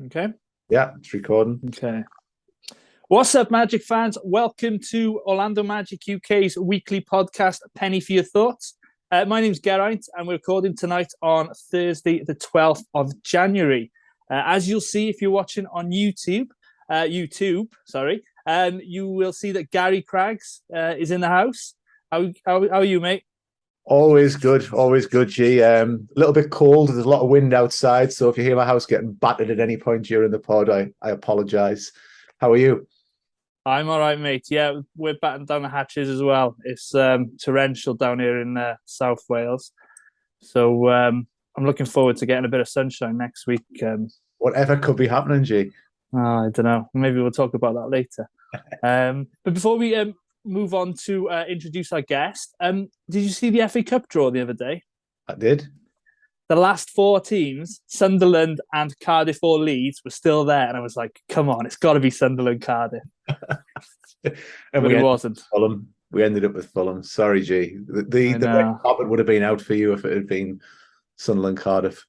Okay. Yeah, it's recording. Okay. What's up, Magic fans? Welcome to Orlando Magic UK's weekly podcast, Penny for Your Thoughts. My name's Geraint, and we're recording tonight on Thursday, the 12th of January. As you'll see if you're watching on YouTube, you will see that Gary Craggs is in the house. How are you, mate? Always good, G. A little bit cold. There's a lot of wind outside, so if you hear my house getting battered at any point during the pod, I apologise. How are you? I'm all right, mate. Yeah, we're batting down the hatches as well. It's torrential down here in South Wales, so I'm looking forward to getting a bit of sunshine next week. Whatever could be happening, G. I don't know. Maybe we'll talk about that later. But before we move on to introduce our guest, did you see the FA Cup draw the other day? I did. The last four teams, Sunderland and Cardiff or Leeds, were still there, and I was like, "Come on, it's got to be Sunderland, Cardiff." And but it wasn't. Fulham. We ended up with Fulham. Sorry, G. The red carpet would have been out for you if it had been Sunderland, Cardiff.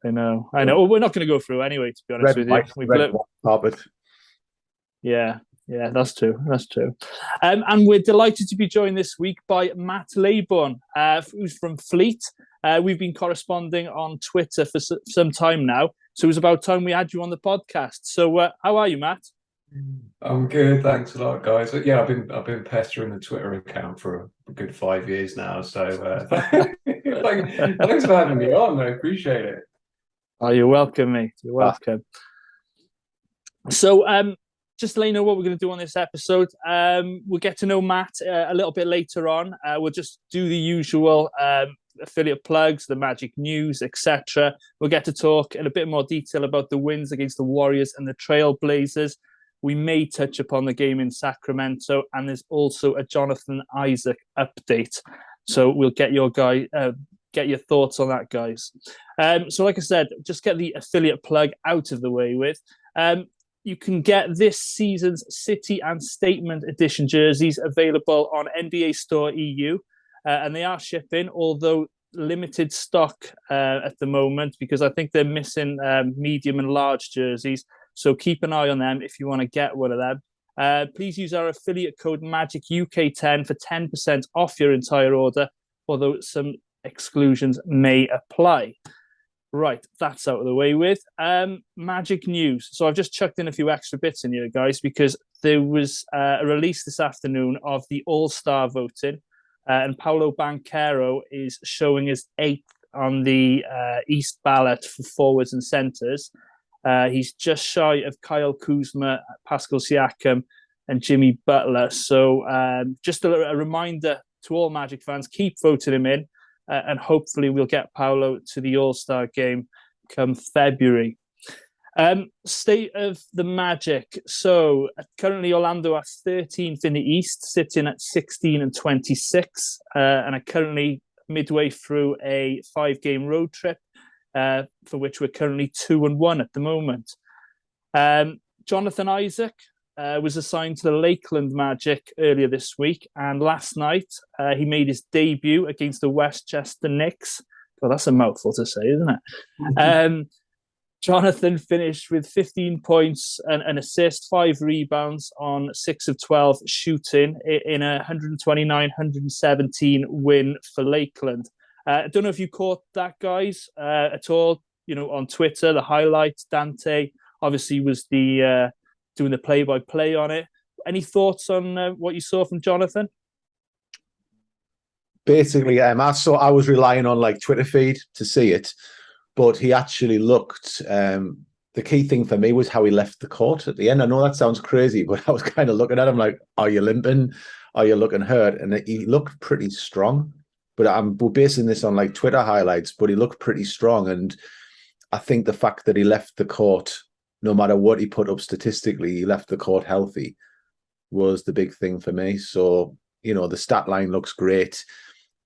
I know. Well, we're not going to go through anyway, to be honest with you. Red carpet. Yeah, that's true. And we're delighted to be joined this week by Matt Laybourn, who's from Fleet. We've been corresponding on Twitter for some time now, so it was about time we had you on the podcast. So, how are you, Matt? I'm good, thanks a lot, guys. Yeah, I've been pestering the Twitter account for a good 5 years now. So, thanks for having me on. I appreciate it. Oh, you're welcome, mate. You're welcome. So, just to let you know what we're going to do on this episode, we'll get to know Matt a little bit later on. We'll just do the usual affiliate plugs, the Magic news, etc. We'll get to talk in a bit more detail about the wins against the Warriors and the Trailblazers. We may touch upon the game in Sacramento, and there's also a Jonathan Isaac update. So we'll get your thoughts on that, guys. So like I said, just get the affiliate plug out of the way with. You can get this season's City and Statement Edition jerseys available on NBA Store EU, and they are shipping, although limited stock at the moment, because I think they're missing medium and large jerseys. So keep an eye on them if you want to get one of them. Please use our affiliate code MAGICUK10 for 10% off your entire order, although some exclusions may apply. Right, that's out of the way with. Magic news. So I've just chucked in a few extra bits in here, guys, because there was a release this afternoon of the All-Star voting, and Paolo Banchero is showing as 8th on the East ballot for forwards and centres. He's just shy of Kyle Kuzma, Pascal Siakam, and Jimmy Butler. So just a reminder to all Magic fans, keep voting him in. And hopefully we'll get Paolo to the All-Star game come February. State of the Magic. So currently Orlando are 13th in the East, sitting at 16 and 26, and are currently midway through a 5-game road trip, for which we're currently 2-1 at the moment. Jonathan Isaac was assigned to the Lakeland Magic earlier this week, and last night he made his debut against the Westchester Knicks. Well, that's a mouthful to say, isn't it? Jonathan finished with 15 points and an assist, 5 rebounds on 6 of 12 shooting in a 129-117 win for Lakeland. I don't know if you caught that, guys, at all. You know, on Twitter, the highlights. Dante obviously was the doing the play-by-play on it. Any thoughts on what you saw from Jonathan? Basically, I was relying on like Twitter feed to see it, but he actually looked. The key thing for me was how he left the court at the end. I know that sounds crazy, but I was kind of looking at him like, "Are you limping? Are you looking hurt?" And he looked pretty strong. But we're basing this on like Twitter highlights, but he looked pretty strong. And I think the fact that he left the court, no matter what he put up statistically, he left the court healthy was the big thing for me. So, you know, the stat line looks great.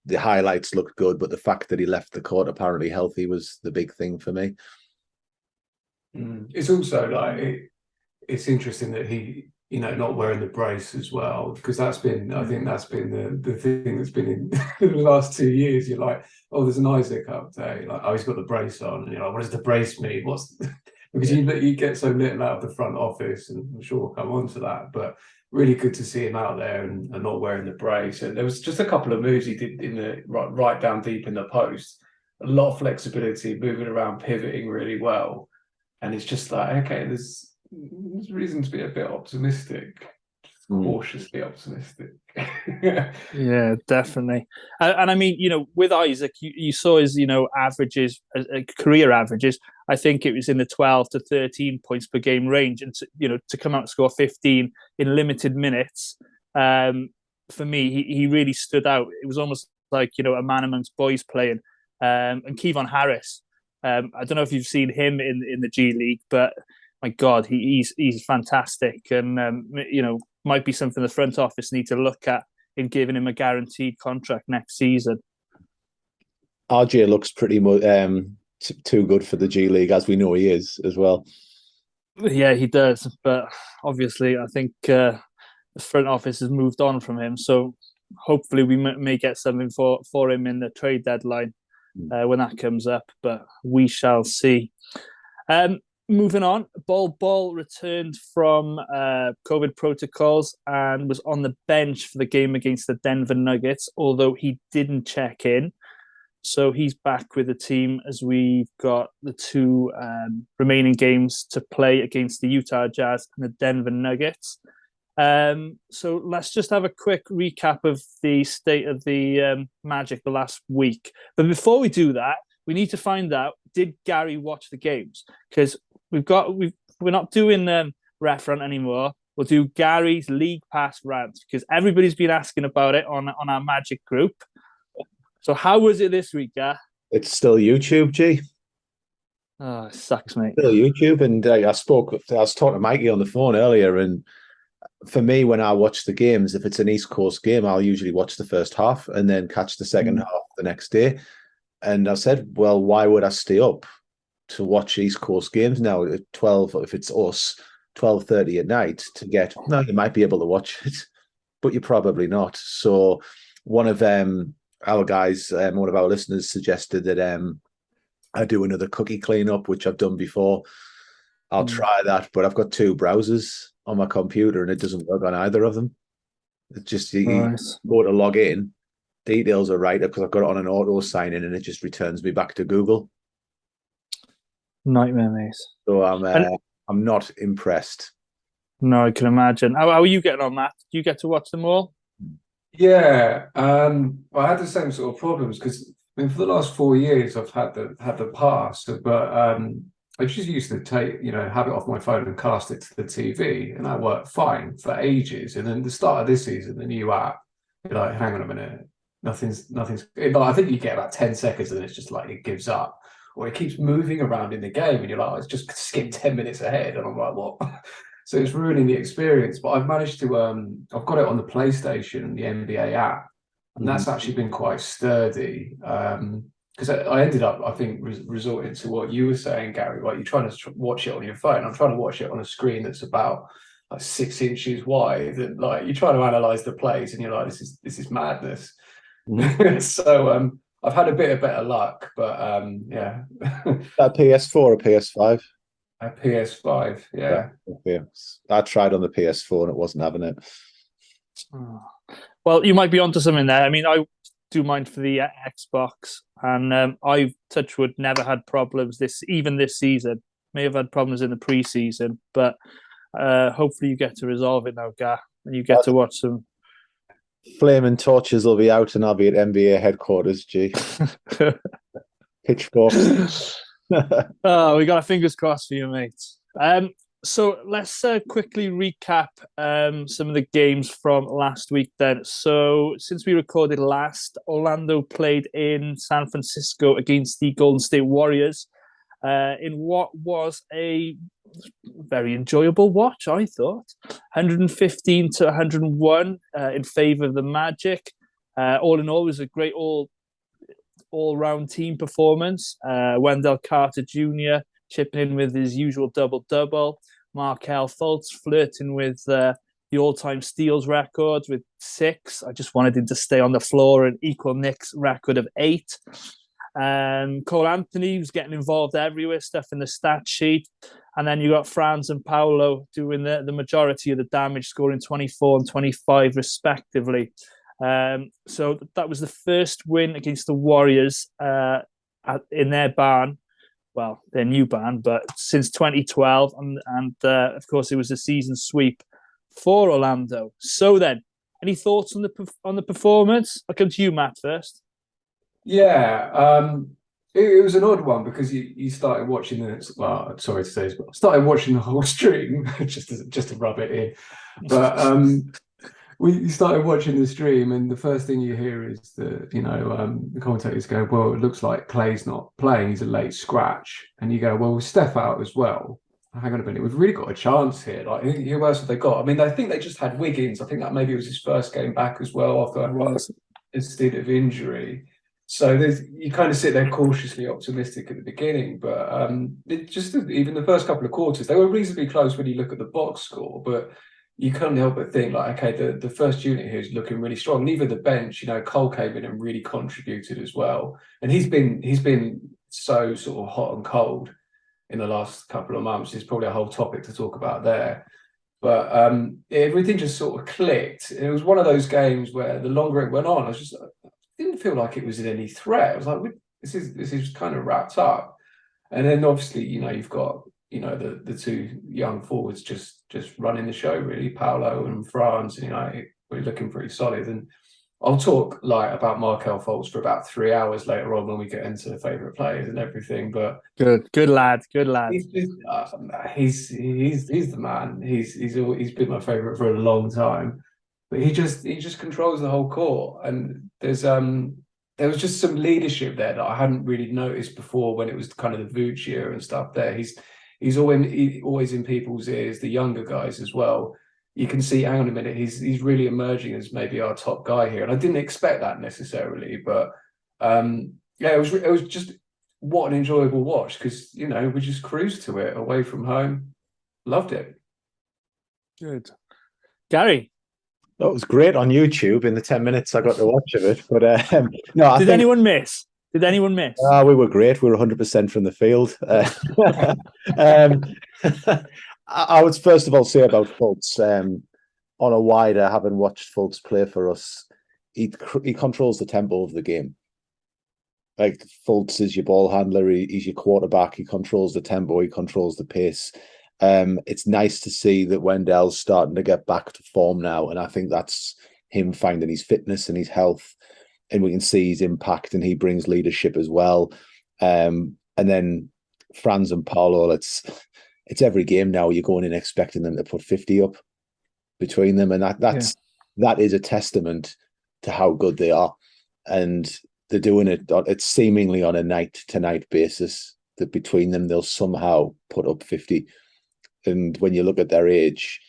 The highlights looked good, but the fact that he left the court apparently healthy was the big thing for me. It's also like, it's interesting that he not wearing the brace as well, because I think that's been the thing that's been in the last 2 years. You're like, oh, there's an Isaac update, like, oh, he's got the brace on, and you're like, what does the brace mean? Because you get so little out of the front office, and I'm sure we'll come on to that, but really good to see him out there and not wearing the brace. And there was just a couple of moves he did in the right down deep in the post, a lot of flexibility, moving around, pivoting really well, and it's just like, okay, there's reason to be a bit optimistic, cautiously optimistic. Yeah, definitely. And I mean, with Isaac, you saw his, averages, career averages. I think it was in the 12 to 13 points per game range, and to come out and score 15 in limited minutes, for me, he really stood out. It was almost like a man amongst boys playing. And Kevon Harris, I don't know if you've seen him in the G League, but my God, he's fantastic, and might be something the front office need to look at in giving him a guaranteed contract next season. RJ looks pretty too good for the G League, as we know he is as well. Yeah, he does, but obviously I think the front office has moved on from him, so hopefully we may get something for him in the trade deadline when that comes up, but we shall see. Moving on, Ball returned from COVID protocols and was on the bench for the game against the Denver Nuggets, although he didn't check in. So he's back with the team as we've got the two remaining games to play against the Utah Jazz and the Denver Nuggets. So let's just have a quick recap of the state of the Magic the last week. But before we do that, we need to find out, did Gary watch the games? Because we're not doing ref rant anymore. We'll do Gary's League Pass rant because everybody's been asking about it on our Magic group. So how was it this week, Gar? It's still YouTube, G. Oh, it sucks, mate. Still YouTube, and I was talking to Mikey on the phone earlier, and for me, when I watch the games, if it's an East Coast game, I'll usually watch the first half and then catch the second half the next day. And I said, well, why would I stay up to watch East Coast games now at 12, if it's us, 12:30 at night no, you might be able to watch it, but you're probably not. So one of our guys, one of our listeners suggested that I do another cookie cleanup, which I've done before. I'll try that, but I've got two browsers on my computer and it doesn't work on either of them. It's just you go to log in, details are right because I've got it on an auto sign in and it just returns me back to Google. Nightmare, mate. So I'm not impressed. No, I can imagine. How are you getting on, Matt? Do you get to watch them all? Yeah, I had the same sort of problems because for the last 4 years I've had the pass, but I just used to have it off my phone and cast it to the TV, and that worked fine for ages. And then the start of this season, the new app, you're like, hang on a minute, nothing's. I think you get about 10 seconds, and then it's just like it gives up, or it keeps moving around in the game, and you're like, oh, it's just skipped 10 minutes ahead, and I'm like, what? So it's ruining the experience. But I've managed to, I've got it on the PlayStation, the NBA app, and that's actually been quite sturdy. Because I ended up, I think, resorting to what you were saying, Gary. Like, you're trying to watch it on your phone. I'm trying to watch it on a screen that's about like 6 inches wide, and like you're trying to analyze the plays, and you're like, this is madness. So I've had a bit of better luck, but yeah. That PS4 or PS5? A PS5, yeah. I tried on the PS4 and it wasn't having it. Oh. Well, you might be onto something there. I mean, I do mine for the Xbox, and I've, touch wood, never had problems even this season. May have had problems in the preseason, but hopefully you get to resolve it now, Gar, and you get to watch some. Flaming torches will be out, and I'll be at NBA headquarters, G. Pitchforks. Oh, we got our fingers crossed for you, mate. So let's quickly recap some of the games from last week then. So since we recorded last, Orlando played in San Francisco against the Golden State Warriors in what was a very enjoyable watch, I thought. 115 to 101 in favour of the Magic. All in all, it was a great all-round team performance. Wendell Carter Jr. chipping in with his usual double-double. Markel Fultz flirting with the all-time steals record with 6. I just wanted him to stay on the floor and equal Nick's record of 8. Cole Anthony was getting involved everywhere, stuff in the stat sheet. And then you got Franz and Paolo doing the majority of the damage, scoring 24 and 25 respectively. So that was the first win against the Warriors in their barn. Well, their new barn, but since 2012. And of course, it was a season sweep for Orlando. So then, any thoughts on the performance? I'll come to you, Matt, first. Yeah, it was an odd one because you started watching it. Well, I'm sorry to say, but I started watching the whole stream just to rub it in. But we started watching the stream, and the first thing you hear is the commentators go, "Well, it looks like Clay's not playing; he's a late scratch." And you go, "Well, with Steph out as well, hang on a minute, we've really got a chance here. Like, who else have they got? I mean, I think they just had Wiggins. I think that maybe was his first game back as well after a stint of injury." So you kind of sit there cautiously optimistic at the beginning, but it just even the first couple of quarters, they were reasonably close when you look at the box score, but you can't help but think like, okay, the first unit here is looking really strong. And even the bench, Cole came in and really contributed as well. And he's been so sort of hot and cold in the last couple of months. There's probably a whole topic to talk about there. But everything just sort of clicked. It was one of those games where the longer it went on, I didn't feel like it was in any threat. I was like, this is kind of wrapped up. And then obviously, you've got, the 2 young forwards just running the show, really, Paolo and Franz, we're looking pretty solid. And I'll talk about Markel Fultz for about 3 hours later on when we get into the favourite players and everything. But good lad. He's the man. He's been my favourite for a long time. But he just controls the whole court, and there was just some leadership there that I hadn't really noticed before when it was kind of the Vooch year and stuff. There, he's always in people's ears, the younger guys as well. You can see, hang on a minute, he's really emerging as maybe our top guy here, and I didn't expect that necessarily, but it was just what an enjoyable watch because we just cruised to it away from home, loved it. Good, Gary. That was great on YouTube in the 10 minutes I got to watch of it. But no, Did anyone miss? We were great. We were 100% from the field. I would first of all say about Fultz, on a wider, having watched Fultz play for us, he controls the tempo of the game. Like Fultz is your ball handler, he's your quarterback, he controls the tempo, he controls the pace. It's nice to see that Wendell's starting to get back to form now, and I think that's him finding his fitness and his health, and we can see his impact, and he brings leadership as well. And then Franz and Paolo, it's every game now you're going in expecting them to put 50 up between them, and that is a testament to how good they are, and they're doing it. It's seemingly on a night-to-night basis that between them they'll somehow put up 50. And when you look at their age,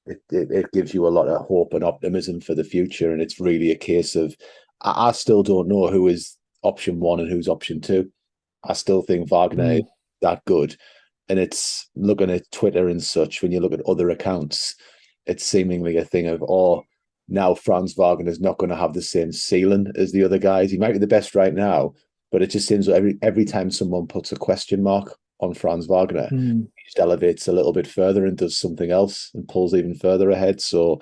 it gives you a lot of hope and optimism for the future. And it's really a case of, I still don't know who is option 1 and who's option 2. I still think Wagner is that good. And it's looking at Twitter and such, when you look at other accounts, it's seemingly a thing of, now Franz Wagner is not going to have the same ceiling as the other guys. He might be the best right now, but it just seems like every time someone puts a question mark on Franz Wagner, he just elevates a little bit further and does something else and pulls even further ahead. So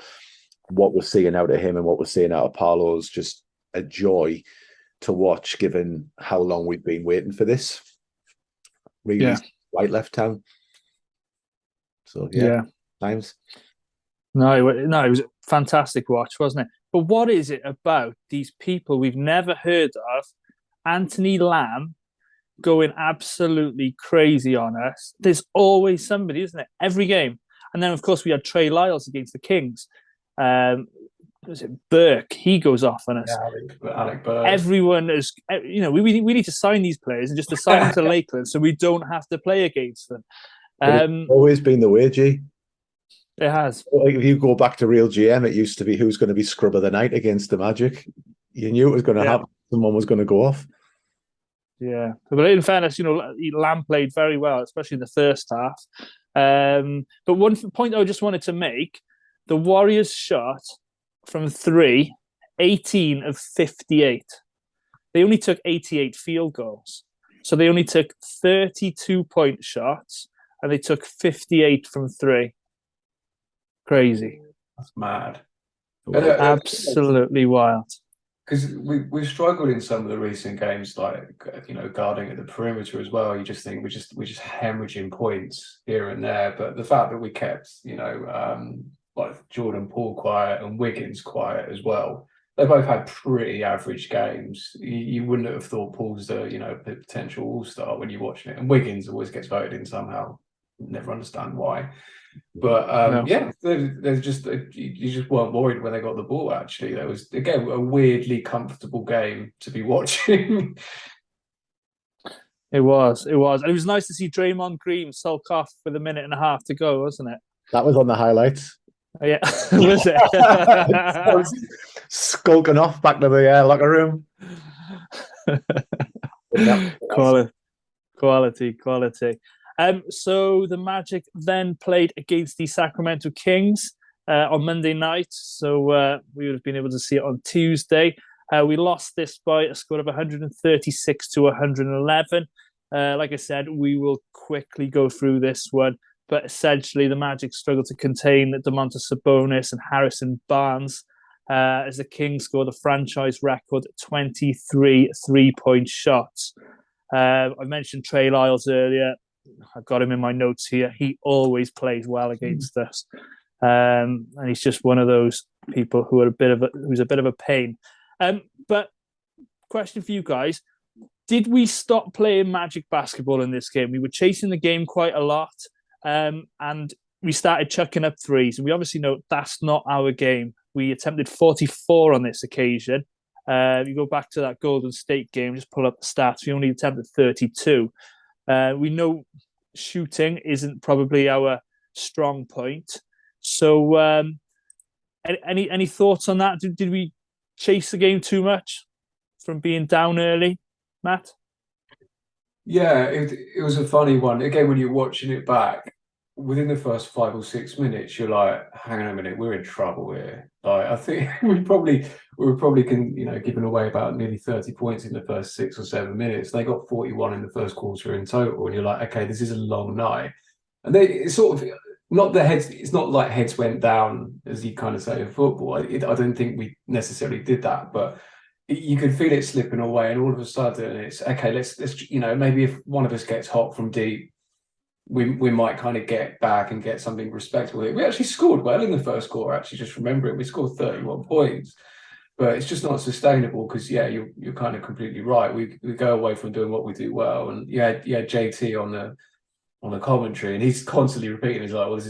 what we're seeing out of him and what we're seeing out of Paolo is just a joy to watch, given how long we've been waiting for this. Really, right left town. So times. No, it was a fantastic watch, wasn't it? But what is it about these people we've never heard of? Anthony Lamb going absolutely crazy on us. There's always somebody, isn't it? Every game. And then, of course, we had Trey Lyles against the Kings. Was it Burke? He goes off on us. Yeah, Alec Burke. Everyone is, we need to sign these players and just assign them to Lakeland so we don't have to play against them. It's always been the way, G. It has. Like if you go back to real GM, it used to be who's going to be scrub of the night against the Magic. You knew it was going to happen. Someone was going to go off. Yeah, but in fairness, Lamb played very well, especially in the first half. But one point I just wanted to make, the Warriors shot from 3, 18 of 58. They only took 88 field goals. So they only took 32-point shots, and they took 58 from 3. Crazy. That's mad. Absolutely wild. Because we've struggled in some of the recent games, like, guarding at the perimeter as well. You just think we're just hemorrhaging points here and there. But the fact that we kept, like Jordan Poole quiet and Wiggins quiet as well, they both had pretty average games. You wouldn't have thought Poole's the potential all-star when you're watching it, and Wiggins always gets voted in somehow. Never understand why. But no. There's just you just weren't worried when they got the ball. Actually, there was, again, a weirdly comfortable game to be watching. It was, and it was nice to see Draymond Green sulk off with 1.5 minutes to go, wasn't it? That was on the highlights. Yeah, was it? Skulking off back to the locker room. Quality. So the Magic then played against the Sacramento Kings on Monday night. So we would have been able to see it on Tuesday. We lost this by a score of 136 to 111. Like I said, we will quickly go through this one. But essentially, the Magic struggled to contain Domantas Sabonis and Harrison Barnes as the Kings scored a franchise record 23 3-point shots. I mentioned Trey Lyles earlier. I've got him in my notes here. He always plays well against us, and he's just one of those people who's a bit of a pain. But question for you guys: did we stop playing Magic basketball in this game? We were chasing the game quite a lot. And we started chucking up threes, and we obviously know that's not our game. We attempted 44 on this occasion. You go back to that Golden State game, just pull up the stats. We only attempted 32. We know shooting isn't probably our strong point. So, any thoughts on that? Did we chase the game too much from being down early, Matt? Yeah, it was a funny one. Again, when you're watching it back, within the first 5 or 6 minutes, you're like, hang on a minute, we're in trouble here. Like, I think we were probably giving away about nearly 30 points in the first 6 or 7 minutes. They got 41 in the first quarter in total, and you're like, okay, this is a long night. And it's sort of not the heads. It's not like heads went down, as you kind of say in football. I don't think we necessarily did that, but you could feel it slipping away, and all of a sudden it's okay. Let's maybe if one of us gets hot from deep, we might kind of get back and get something respectable. We actually scored well in the first quarter. Actually, just remember it, we scored 31 points, but it's just not sustainable because you're kind of completely right. We go away from doing what we do well, and JT on the commentary, and he's constantly repeating, he's like, well, this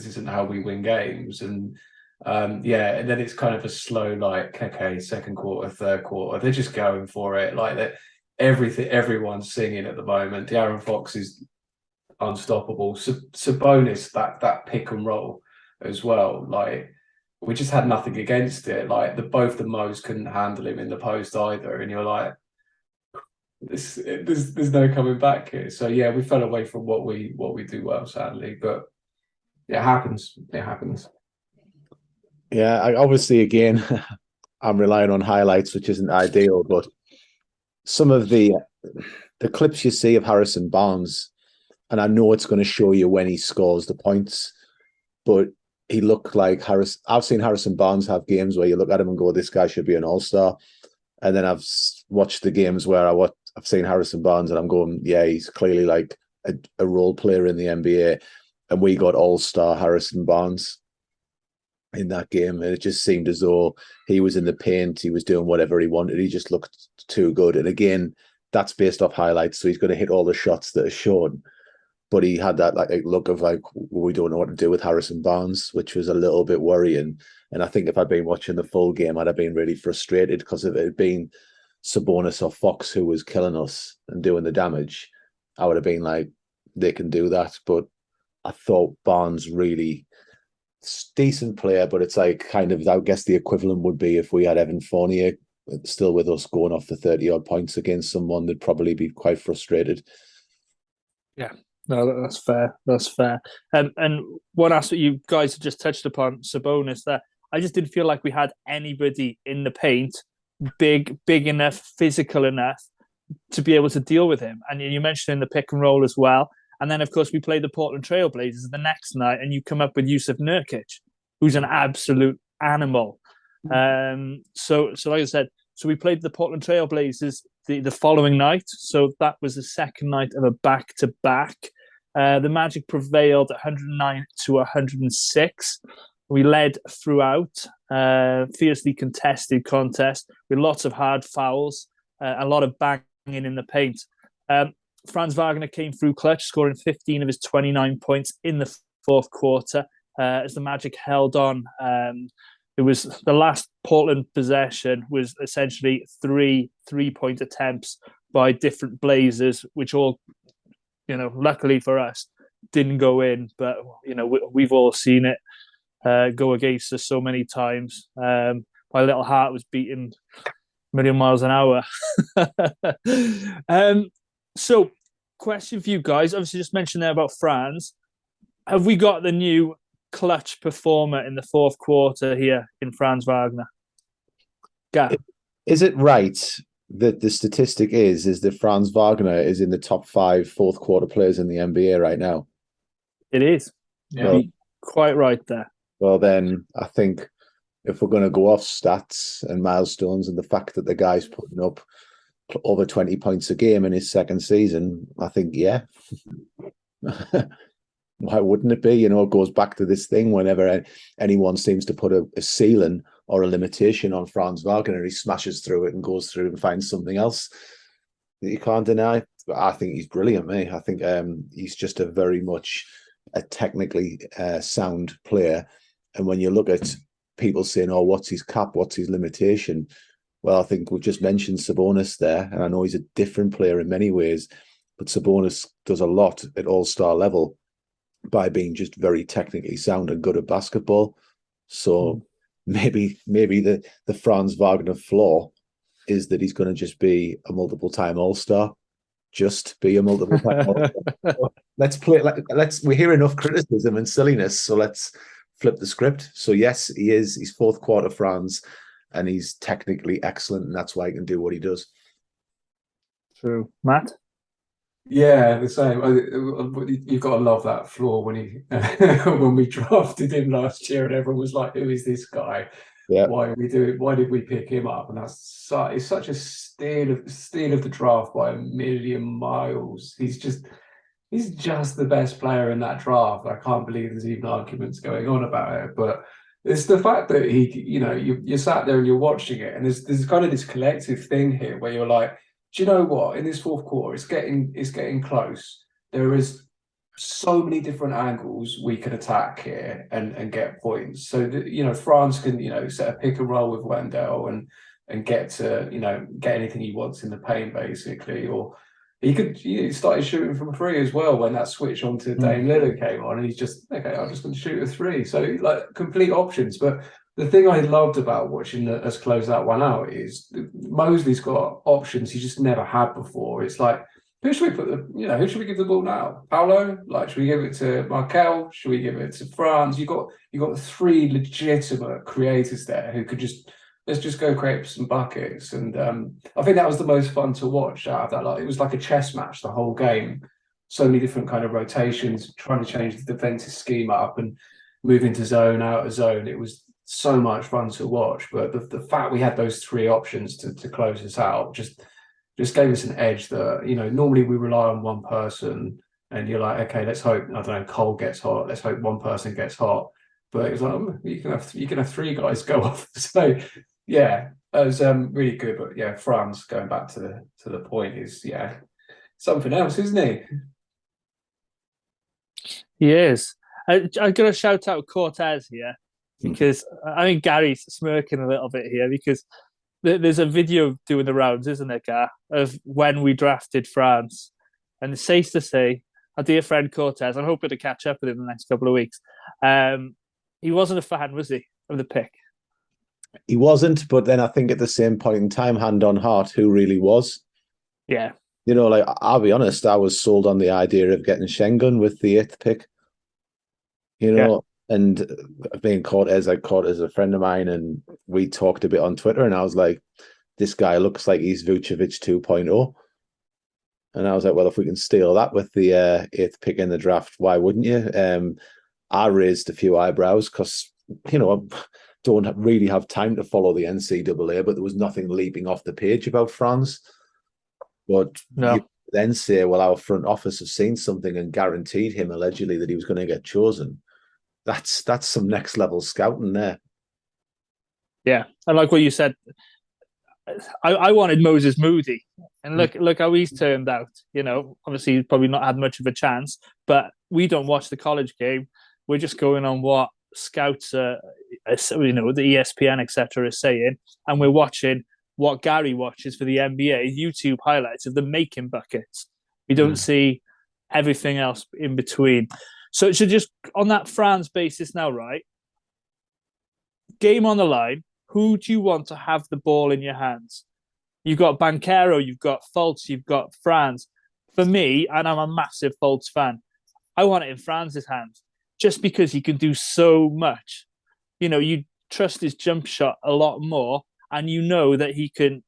isn't how we win games, and and then it's kind of a slow, like, okay, second quarter, third quarter, they're just going for it, like that. Everyone's singing at the moment. De'Aaron Fox is unstoppable. Sabonis, that pick and roll as well, like, we just had nothing against it. Like, both the Moes couldn't handle him in the post either, and you're like, there's no coming back here. So yeah, we fell away from what we do well, sadly, but it happens. Yeah, obviously, again, I'm relying on highlights, which isn't ideal, but some of the clips you see of Harrison Barnes, and I know it's going to show you when he scores the points, but he looked like I've seen Harrison Barnes have games where you look at him and go, this guy should be an all-star. And then I've watched the games where I've seen Harrison Barnes and I'm going, yeah, he's clearly like a role player in the NBA. And we got all-star Harrison Barnes in that game, and it just seemed as though he was in the paint, he was doing whatever he wanted, he just looked too good. And again, that's based off highlights, so he's going to hit all the shots that are shown, but he had that like look of like, we don't know what to do with Harrison Barnes, which was a little bit worrying. And I think if I'd been watching the full game, I'd have been really frustrated, because if it had been Sabonis or Fox who was killing us and doing the damage, I would have been like, they can do that. But I thought Barnes really decent player, but it's like kind of, I guess the equivalent would be if we had Evan Fournier still with us going off the 30 odd points against someone, they'd probably be quite frustrated. Yeah, No, that's fair. That's fair. And one aspect you guys have just touched upon, Sabonis, that I just didn't feel like we had anybody in the paint big enough, physical enough to be able to deal with him. And you mentioned in the pick and roll as well. And then, of course, we played the Portland Trailblazers the next night, and you come up with Yusuf Nurkic, who's an absolute animal. So like I said, so we played the Portland Trailblazers the following night. So that was the second night of a back-to-back. The Magic prevailed 109 to 106. We led throughout, fiercely contested contest with lots of hard fouls, a lot of banging in the paint. Franz Wagner came through clutch, scoring 15 of his 29 points in the fourth quarter as the Magic held on. It was the last Portland possession was essentially three-point attempts by different Blazers, which all, luckily for us, didn't go in. But, we've all seen it go against us so many times. My little heart was beating a million miles an hour. So, question for you guys. Obviously, just mentioned there about Franz. Have we got the new clutch performer in the fourth quarter here in Franz Wagner? Is it right that the statistic is that Franz Wagner is in the top 5 fourth quarter players in the NBA right now? It is. Yeah. Well, quite right there. Well, then I think if we're going to go off stats and milestones and the fact that the guy's putting up over 20 points a game in his second season, I think, yeah. Why wouldn't it be? It goes back to this thing whenever anyone seems to put a ceiling or a limitation on Franz Wagner, he smashes through it and goes through and finds something else that you can't deny. I think he's brilliant, mate. I think he's just a very much a technically sound player. And when you look at people saying, oh, what's his cap, what's his limitation? Well, I think we've just mentioned Sabonis there, and I know he's a different player in many ways, but Sabonis does a lot at all-star level by being just very technically sound and good at basketball. So maybe the Franz Wagner flaw is that he's going to just be a multiple-time all-star. Just be a multiple-time all-star. Let's play. We hear enough criticism and silliness, so let's flip the script. So yes, he is. He's fourth quarter Franz, and he's technically excellent, and that's why he can do what he does. True, Matt. Yeah, the same. You've got to love that flaw when he when we drafted him last year, and everyone was like, "Who is this guy? Yeah. Why did we pick him up?" And it's such a steal of the draft by a million miles. He's just the best player in that draft. I can't believe there's even arguments going on about it, but it's the fact that you sat there and you're watching it, and there's kind of this collective thing here where you're like, do you know what? In this fourth quarter, it's getting close. There is so many different angles we can attack here and get points. So Franz can set a pick and roll with Wendell and get to get anything he wants in the paint basically, or he started shooting from three as well when that switch onto Dame Lillard came on, and he's just okay. I'm just going to shoot a three. So complete options, but. The thing I loved about watching us close that one out is Mosley's got options he just never had before. It's like, who should we give the ball now? Paolo? Should we give it to Markel? Should we give it to Franz? You got 3 legitimate creators there who could let's just go create some buckets. And I think that was the most fun to watch out of that. It was like a chess match the whole game. So many different kind of rotations, trying to change the defensive scheme up and move into zone, out of zone. It was so much fun to watch, but the fact we had those 3 options to close us out just gave us an edge that normally we rely on one person, and you're like, okay, let's hope Cole gets hot, let's hope one person gets hot, but it was like you can have 3 guys go off. So yeah, it was really good. But yeah, Franz, going back to the point, is something else, isn't he? He is. I'm gonna shout out Cortez here, because I think Gary's smirking a little bit here, because there's a video doing the rounds, isn't there, Gar, of when we drafted Franz. And it's safe to say, our dear friend Cortez, I'm hoping to catch up with him in the next couple of weeks. He wasn't a fan, was he, of the pick? He wasn't, but then I think at the same point in time, hand on heart, who really was? Yeah. Like I'll be honest, I was sold on the idea of getting Schengen with the 8th pick. And being caught as a friend of mine, and we talked a bit on Twitter, and I was like, this guy looks like he's Vucevic 2.0. And I was like, well, if we can steal that with the 8th pick in the draft, why wouldn't you? I raised a few eyebrows because, I don't really have time to follow the NCAA, but there was nothing leaping off the page about France. But you then say, well, our front office have seen something and guaranteed him allegedly that he was going to get chosen. That's some next level scouting there. Yeah, and like what you said, I wanted Moses Moody, and look how he's turned out. Obviously he's probably not had much of a chance, but we don't watch the college game. We're just going on what scouts, the ESPN, etc., is saying, and we're watching what Gary watches for the NBA YouTube highlights of them making buckets. We don't see everything else in between. So just on that France basis now, right? Game on the line. Who do you want to have the ball in your hands? You've got Banchero, you've got Fultz, you've got Franz. For me, and I'm a massive Fultz fan, I want it in Franz's hands just because he can do so much. You trust his jump shot a lot more, and that he can,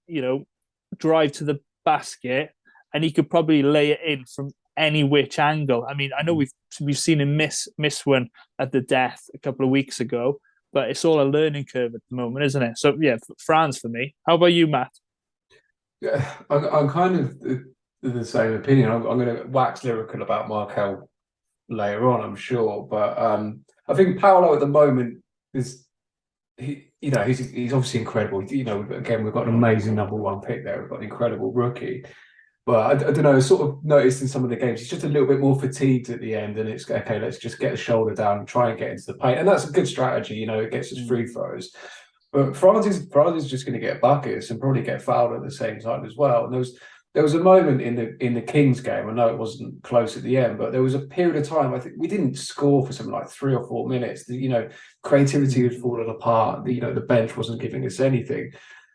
drive to the basket, and he could probably lay it in from any which angle. I mean, I know we've seen him miss one at the death a couple of weeks ago, but it's all a learning curve at the moment, isn't it? So, yeah, France for me. How about you, Matt? Yeah, I'm kind of the same opinion. I'm going to wax lyrical about Markel later on, I'm sure. But I think Paolo at the moment is, he's obviously incredible. Again, we've got an amazing #1 pick there. We've got an incredible rookie. But I don't know, sort of noticed in some of the games, he's just a little bit more fatigued at the end, and it's okay, let's just get the shoulder down and try and get into the paint. And that's a good strategy, it gets us free throws. But France is just going to get buckets and probably get fouled at the same time as well. And there was a moment in the Kings game, I know it wasn't close at the end, but there was a period of time, I think we didn't score for something like 3 or 4 minutes. Creativity had fallen apart. The bench wasn't giving us anything.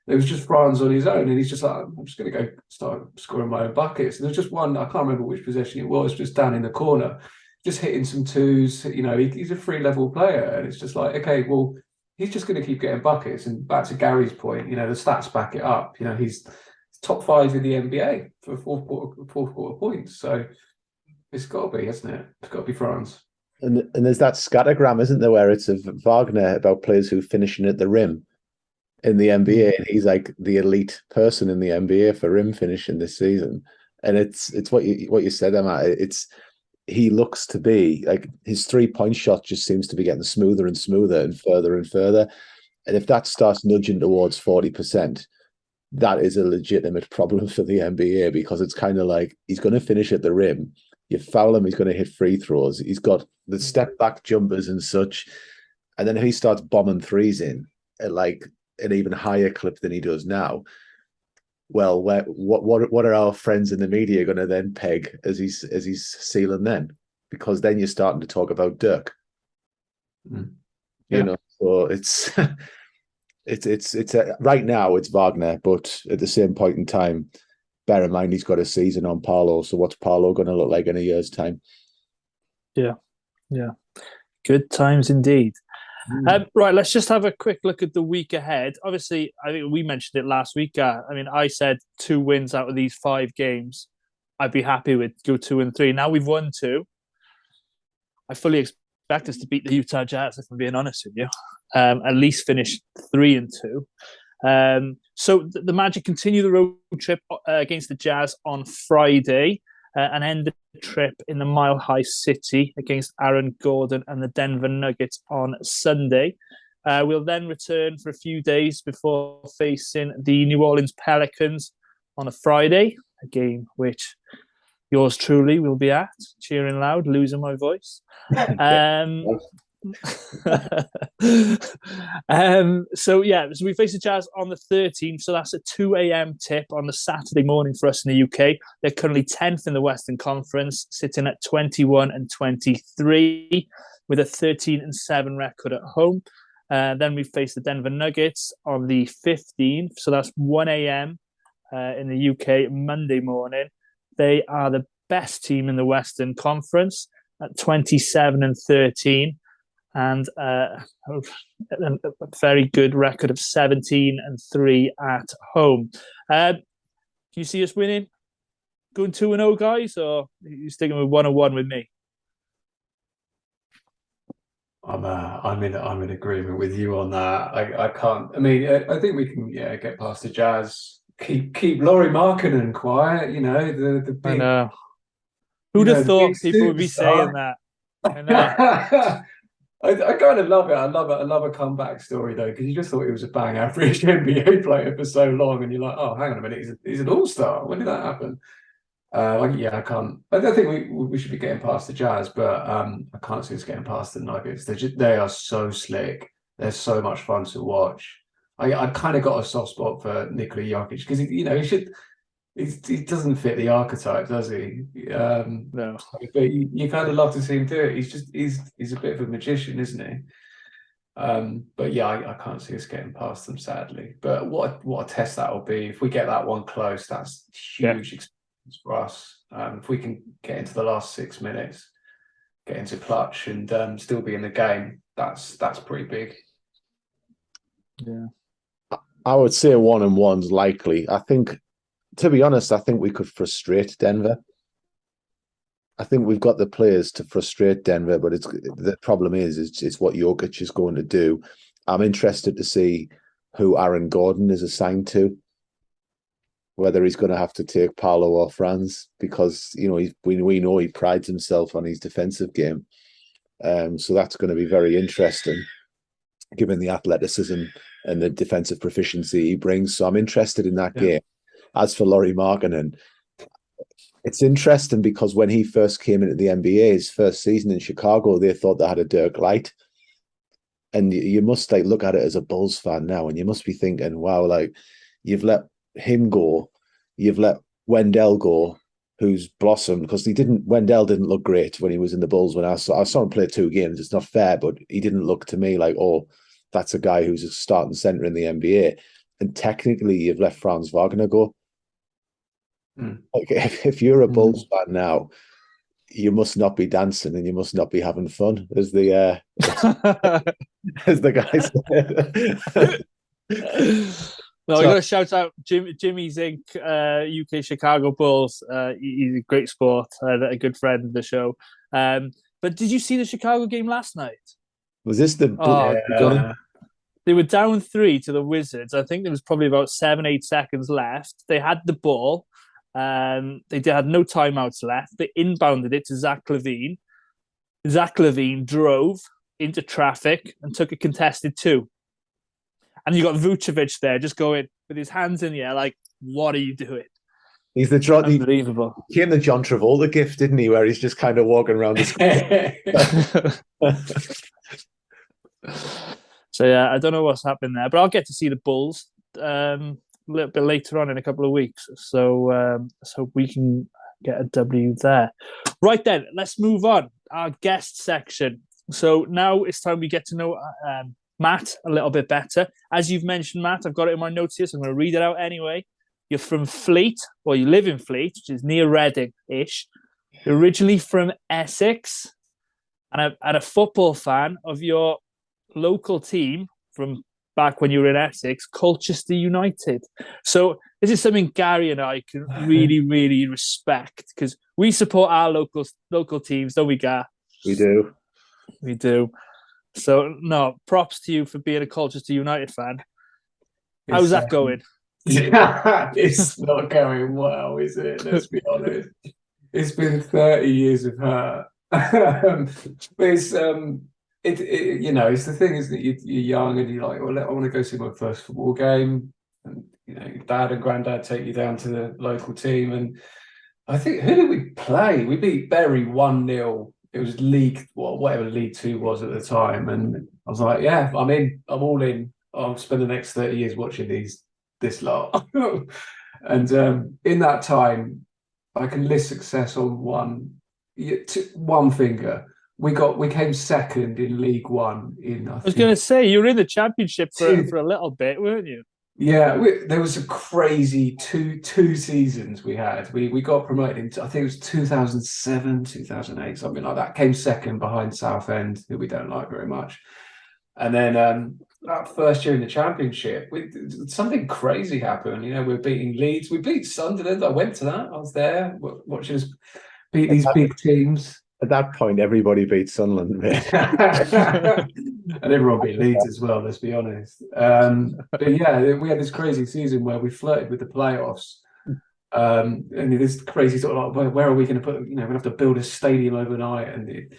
It was just Franz on his own, and he's just like, I'm just going to go start scoring my own buckets. And there's just one, I can't remember which possession it was, just down in the corner, just hitting some twos. He's a free level player, and it's just like, okay, well, he's just going to keep getting buckets. And back to Gary's point, the stats back it up. He's top 5 in the NBA for fourth quarter points. So it's got to be, hasn't it? It's got to be France. And there's that scattergram, isn't there, where it's of Wagner about players who finishing at the rim in the NBA, and he's like the elite person in the NBA for rim finishing this season. And it's what you said, Emma. He looks to be like his 3-point shot just seems to be getting smoother and smoother and further. And if that starts nudging towards 40%, that is a legitimate problem for the NBA, because it's kind of like he's going to finish at the rim. You foul him, he's going to hit free throws. He's got the step back jumpers and such. And then if he starts bombing threes in at like an even higher clip than he does now, well, what are our friends in the media going to then peg as he's ceiling then? Because then you're starting to talk about Dirk. So it's right now it's Wagner, but at the same point in time, bear in mind he's got a season on Paolo. So what's Paolo going to look like in a year's time? Yeah, good times indeed. Right, let's just have a quick look at the week ahead. Obviously, I think we mentioned it last week. I said 2 wins out of these 5 games, I'd be happy with. Go 2 and 3. Now we've won 2. I fully expect us to beat the Utah Jazz, if I'm being honest with you. At least finish 3 and 2. So the Magic continue the road trip against the Jazz on Friday, and end the trip in the Mile High City against Aaron Gordon and the Denver Nuggets on Sunday. We'll then return for a few days before facing the New Orleans Pelicans on a Friday, a game which yours truly will be at, cheering loud, losing my voice. So we face the Jazz on the 13th, so that's a 2 a.m. tip on the Saturday morning for us in the UK. They're currently 10th in the Western Conference, sitting at 21 and 23 with a 13-7 record at home. Then we face the Denver Nuggets on the 15th, so that's 1 a.m. In the UK Monday morning. They are the best team in the Western Conference at 27-13, and a very good record of 17-3 at home. Do you see us winning? Going 2-0, guys, or are you sticking with 1-1 with me? I'm in agreement with you on that. I can't. I mean, I think we can get past the Jazz. Keep Lauri Markkanen quiet. The big. I know. Who'd have thought people would be saying that? I know. I kind of love it. I love a comeback story though, because you just thought he was a bang average NBA player for so long, and you're like, oh, hang on a minute, he's an all-star. When did that happen? I can't. I don't think we should be getting past the Jazz, but I can't see us getting past the Nuggets. They are so slick. They're so much fun to watch. I kind of got a soft spot for Nikola Jokic because he doesn't fit the archetype, does he? No. But you kind of love to see him do it. He's a bit of a magician, isn't he? But yeah, I can't see us getting past them, sadly. But what a test that will be. If we get that one close, that's huge experience for us. If we can get into the last 6 minutes, get into clutch and still be in the game, that's pretty big. Yeah. I would say 1-1's likely. I think, to be honest, I think we could frustrate Denver. I think we've got the players to frustrate Denver, but the problem is it's what Jokic is going to do. I'm interested to see who Aaron Gordon is assigned to, whether he's going to have to take Paolo or Franz, because we know he prides himself on his defensive game. So that's going to be very interesting, given the athleticism and the defensive proficiency he brings. So I'm interested in that game. As for Lauri Markkanen, it's interesting because when he first came into the NBA, his first season in Chicago, they thought they had a Dirk Light. And you must look at it as a Bulls fan now, and you must be thinking, wow, you've let him go, you've let Wendell go, who's blossomed, because Wendell didn't look great when he was in the Bulls. When I saw him play 2 games, it's not fair, but he didn't look to me like, oh, that's a guy who's a starting center in the NBA. And technically, you've let Franz Wagner go. Like if you're a Bulls fan now, you must not be dancing and you must not be having fun, as the guys said. No, I got to shout out Jimmy Zink, UK Chicago Bulls. He's a great sport, a good friend of the show. But did you see the Chicago game last night? Was this the? They were down 3 to the Wizards. I think there was probably about 7-8 seconds left. They had the ball. They had no timeouts left. They inbounded it to Zach LaVine. Zach LaVine drove into traffic and took a contested 2. And you got Vucevic there just going with his hands in the air like, what are you doing? He's unbelievable. He came the John Travolta gift, didn't he? Where he's just kind of walking around the So yeah, I don't know what's happened there, but I'll get to see the Bulls a little bit later on in a couple of weeks. So we can get a W there. Right then, let's move on. Our guest section. So now it's time we get to know Matt a little bit better. As you've mentioned, Matt, I've got it in my notes here, so I'm going to read it out anyway. You're from Fleet, or you live in Fleet, which is near Reading-ish. You're originally from Essex, and a football fan of your local team from back when you were in Essex, Colchester United. So this is something Gary and I can really, really respect, because we support our local teams, don't we, Gar? We do. We do. So, no, props to you for being a Colchester United fan. How's that going? It's not going well, is it? Let's be honest. It's been 30 years of hurt. But it's the thing is that you're young and you're like, well, I want to go see my first football game. And, your dad and granddad take you down to the local team. And I think, who did we play? We beat Bury 1-0. It was whatever League 2 was at the time. And I was like, yeah, I'm in. I'm all in. I'll spend the next 30 years watching this lot. And in that time, I can list success on one finger. We came second in League 1 in. I was going to say, you were in the Championship for a little bit, weren't you? Yeah, there was a crazy two seasons we had. We got promoted into, I think it was 2007, 2008, something like that. Came second behind Southend, who we don't like very much. And then that first year in the championship, something crazy happened. You know, we're beating Leeds. We beat Sunderland. I went to that. I was there watching us beat these big teams. At that point, everybody beat Sunderland. And everyone beat Leeds as well, let's be honest. But yeah, we had this crazy season where we flirted with the playoffs. And this crazy sort of like, where are we going to put, you know, we're going to have to build a stadium overnight. And it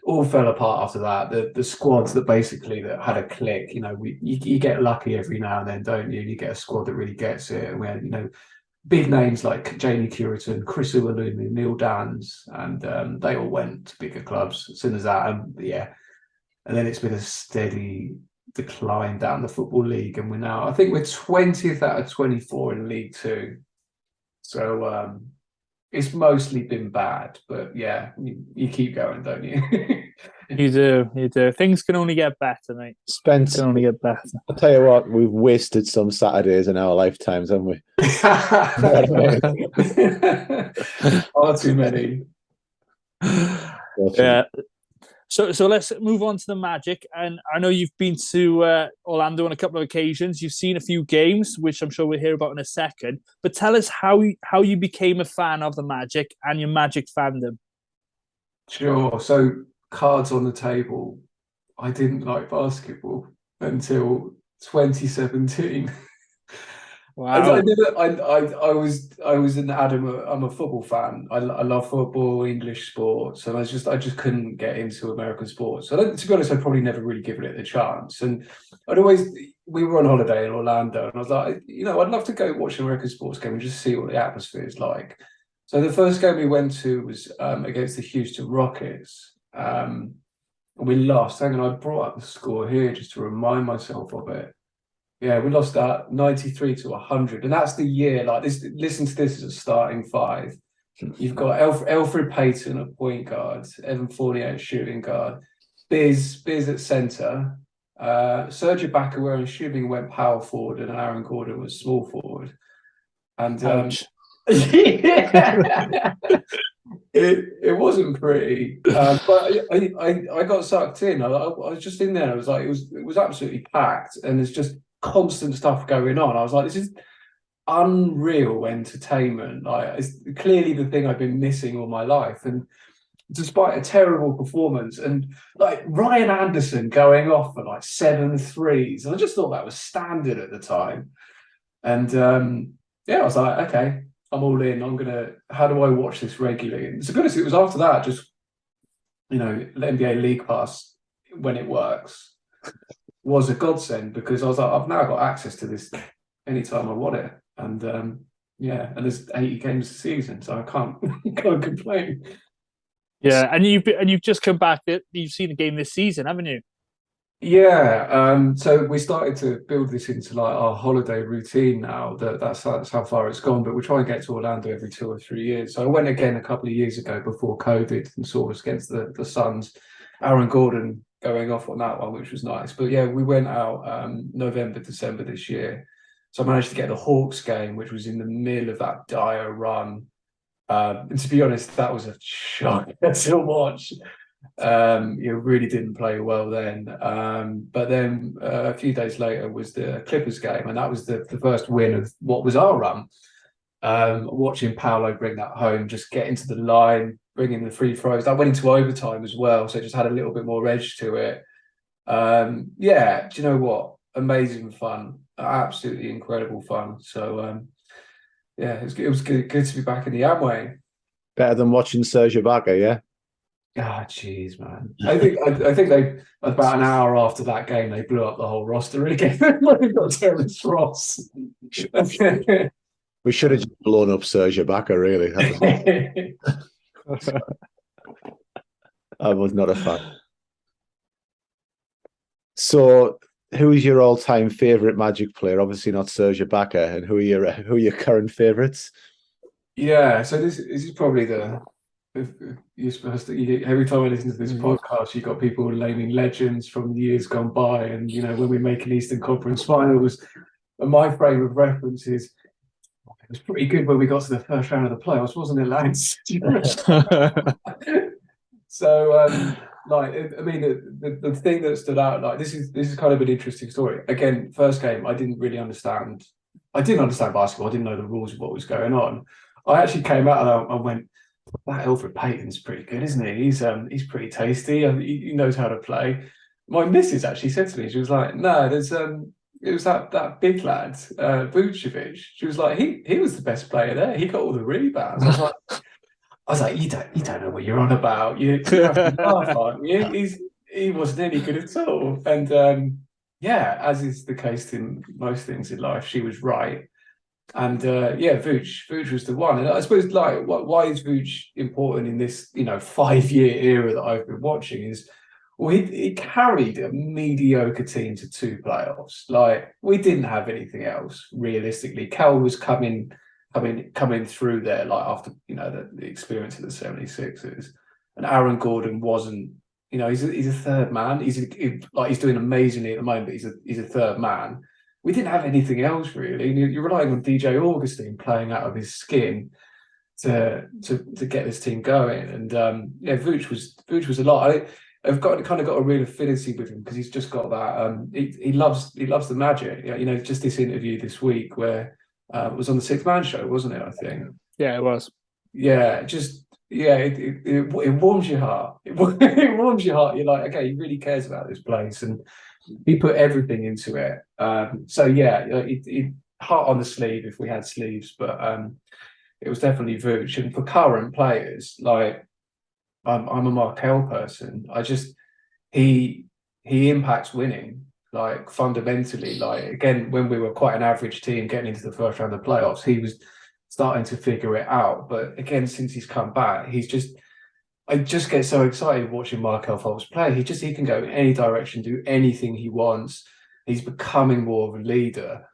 all fell apart after that. The squads that basically that had a click, you know, you get lucky every now and then, don't you? You get a squad that really gets it. And we had, you know, big names like Jamie Curitan, Chris Uwalumi, Neil Dans, and they all went to bigger clubs as soon as that. And then it's been a steady decline down the Football League. And I think we're 20th out of 24 in League Two. So it's mostly been bad. But yeah, you keep going, don't you? You do. Things can only get better, mate. Spence, can only get better. I'll tell you what, we've wasted some Saturdays in our lifetimes, haven't we? Far too many. Yeah. So let's move on to the Magic. And I know you've been to Orlando on a couple of occasions. You've seen a few games, which I'm sure we'll hear about in a second. But tell us how you became a fan of the Magic and your Magic fandom. Sure. So cards on the table. I didn't like basketball until 2017. Wow. I was an adamant. I'm a football fan. I love football, English sports, and I just couldn't get into American sports. So to be honest, I'd probably never really given it a chance. And we were on holiday in Orlando, and I was like, you know, I'd love to go watch an American sports game and just see what the atmosphere is like. So the first game we went to was against the Houston Rockets. And we lost. Hang on, I brought up the score here just to remind myself of it. Yeah, we lost that 93-100. And that's the year, like this, listen to this as a starting five. You've got Alfred Payton at point guard, Evan Fournier at shooting guard, Biz at centre, Serge Ibaka, where I'm assuming went power forward, and Aaron Gordon was small forward. And it wasn't pretty, but I got sucked in. I was just in there. I was like, it was absolutely packed, and there's just constant stuff going on. I was like, this is unreal entertainment. Like, it's clearly the thing I've been missing all my life. And despite a terrible performance, and like Ryan Anderson going off for like 7 threes, and I just thought that was standard at the time. And yeah, I was like, okay, I'm all in. how do I watch this regularly? And to be honest, it was after that, just, you know, the NBA League Pass, when it works, was a godsend, because I was like, I've now got access to this anytime I want it. And yeah, and there's 80 games a season, so I can't complain. Yeah, and you've just come back. You've seen the game this season, haven't you? Yeah, so we started to build this into like our holiday routine now. That's how far it's gone. But we try and get to Orlando every 2 or 3 years. So I went again a couple of years ago before COVID and saw us against the Suns. Aaron Gordon going off on that one, which was nice. But yeah, we went out November, December this year. So I managed to get the Hawks game, which was in the middle of that dire run. And to be honest, that was a shock to watch. You really didn't play well then. But then a few days later was the Clippers game, and that was the first win of what was our run. Watching Paolo bring that home, just get into the line, bringing the free throws. That went into overtime as well, so it just had a little bit more edge to it. Yeah, do you know what? Amazing fun, absolutely incredible fun. So yeah, it was good to be back in the Amway. Better than watching Serge Ibaka, yeah? Ah, jeez, man. I think they, about an hour after that game, they blew up the whole roster again. They got Terrence Ross. We should have just blown up Serge Ibaka, really. I was not a fan. So, who is your all-time favourite Magic player? Obviously not Serge Ibaka. And who are your current favourites? Yeah, so this is probably you're supposed to. Every time I listen to this podcast, you got people naming legends from years gone by, and you know, when we make an Eastern Conference Finals, And my frame of reference is it was pretty good when we got to the first round of the playoffs, wasn't it, lads? So, like, I mean, the thing that stood out, like, this is kind of an interesting story. Again, first game, I didn't really understand. I didn't understand basketball. I didn't know the rules of what was going on. I actually came out and went, that Elfrid Payton's pretty good, isn't he? He's pretty tasty. He knows how to play. My missus actually said to me, she was like, no, there's it was that big lad, Vucevic. She was like, he was the best player there. He got all the rebounds. I was like, you don't know what you're on about. You're having a laugh, aren't you? He wasn't any good at all. And yeah, as is the case in most things in life, she was right. And yeah, Vooch was the one. And I suppose, like, why is Vooch important in this 5-year era that I've been watching? Is, well, he carried a mediocre team to 2 playoffs. Like, we didn't have anything else realistically. Cal was coming through there, like, after the experience of the 76ers, and Aaron Gordon wasn't. He's a third man. He's doing amazingly at the moment, but he's a third man. We didn't have anything else really. You're relying on DJ Augustine playing out of his skin to get this team going. And yeah, Vooch was a lot. I've got a real affinity with him because he's just got that. He loves the magic. Just this interview this week where it was on the Sixth Man Show, wasn't it? I think. Yeah, it was. Yeah, it warms your heart. It warms your heart. You're like, okay, he really cares about this place, and he put everything into it. So yeah, heart on the sleeve if we had sleeves, but it was definitely Vooch. And for current players, like I'm a Markel person. He impacts winning, like, fundamentally. Like, again, when we were quite an average team getting into the first round of the playoffs, he was starting to figure it out. But again, since he's come back, I just get so excited watching Markel Fultz play. He can go in any direction, do anything he wants. He's becoming more of a leader.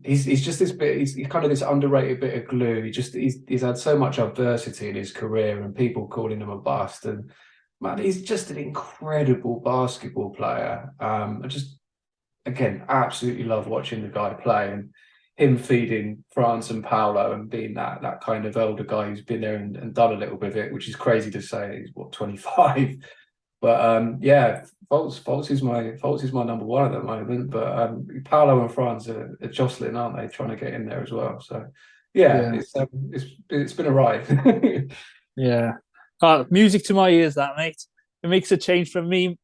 He's just this bit. He's kind of this underrated bit of glue. He's had so much adversity in his career, and people calling him a bust. And man, he's just an incredible basketball player. I just, again, absolutely love watching the guy play, and him feeding France and Paolo and being that kind of elder guy who's been there and done a little bit of it, which is crazy to say. He's 25, but yeah, Fultz is my number one at the moment. But Paolo and France are jostling, aren't they, trying to get in there as well? So yeah. It's been a ride. Yeah. Music to my ears, that, mate. It makes a change from me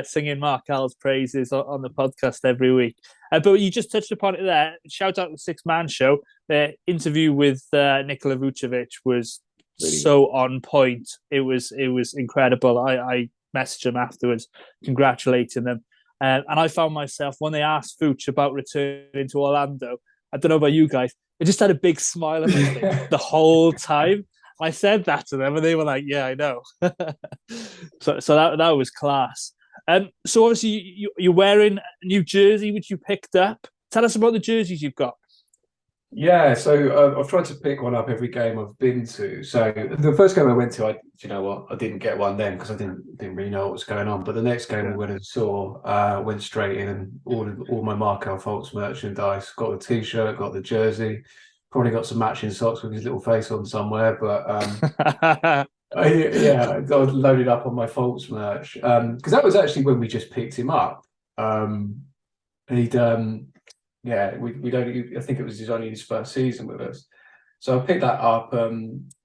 singing Markel's praises on the podcast every week. But you just touched upon it there. Shout out to the Sixth Man Show. The interview with Nikola Vucevic was so on point. It was incredible. I messaged him afterwards, congratulating them. And I found myself, when they asked Vooch about returning to Orlando, I don't know about you guys, I just had a big smile on my face the whole time. I said that to them, and they were like, "Yeah, I know." so that was class. So obviously you're wearing a new jersey, which you picked up. Tell us about the jerseys you've got. Yeah, so I've tried to pick one up every game I've been to. So the first game I went to, I didn't get one then because I didn't really know what was going on. But the next game we went and saw, went straight in and ordered all my Markel Fultz merchandise. Got the T-shirt, got the jersey. Probably got some matching socks with his little face on somewhere, but yeah, I loaded up on my Fultz merch because that was actually when we just picked him up. We'd only, I think it was only his first season with us, so I picked that up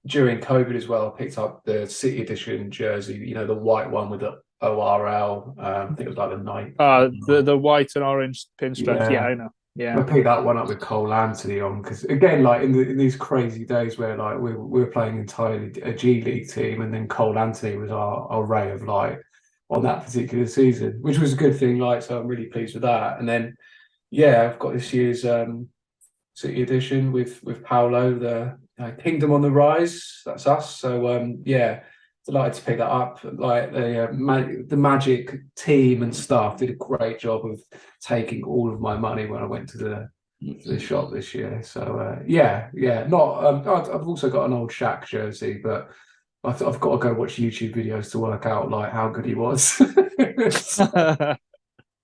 during COVID as well. I picked up the City Edition jersey, the white one with the ORL. I think it was like the night. The white and orange pinstripes. Yeah, I know. Yeah, I picked that one up with Cole Anthony on because, again, like in these crazy days where like we were playing entirely a G League team, and then Cole Anthony was our ray of light on that particular season, which was a good thing. Like, so I'm really pleased with that. And then yeah, I've got this year's City Edition with Paolo, the Kingdom on the Rise. That's us. So yeah, delighted to pick that up. Like the Magic team and staff did a great job of taking all of my money when I went to the shop this year. So yeah. Not. I've also got an old Shaq jersey, but I've got to go watch YouTube videos to work out like how good he was.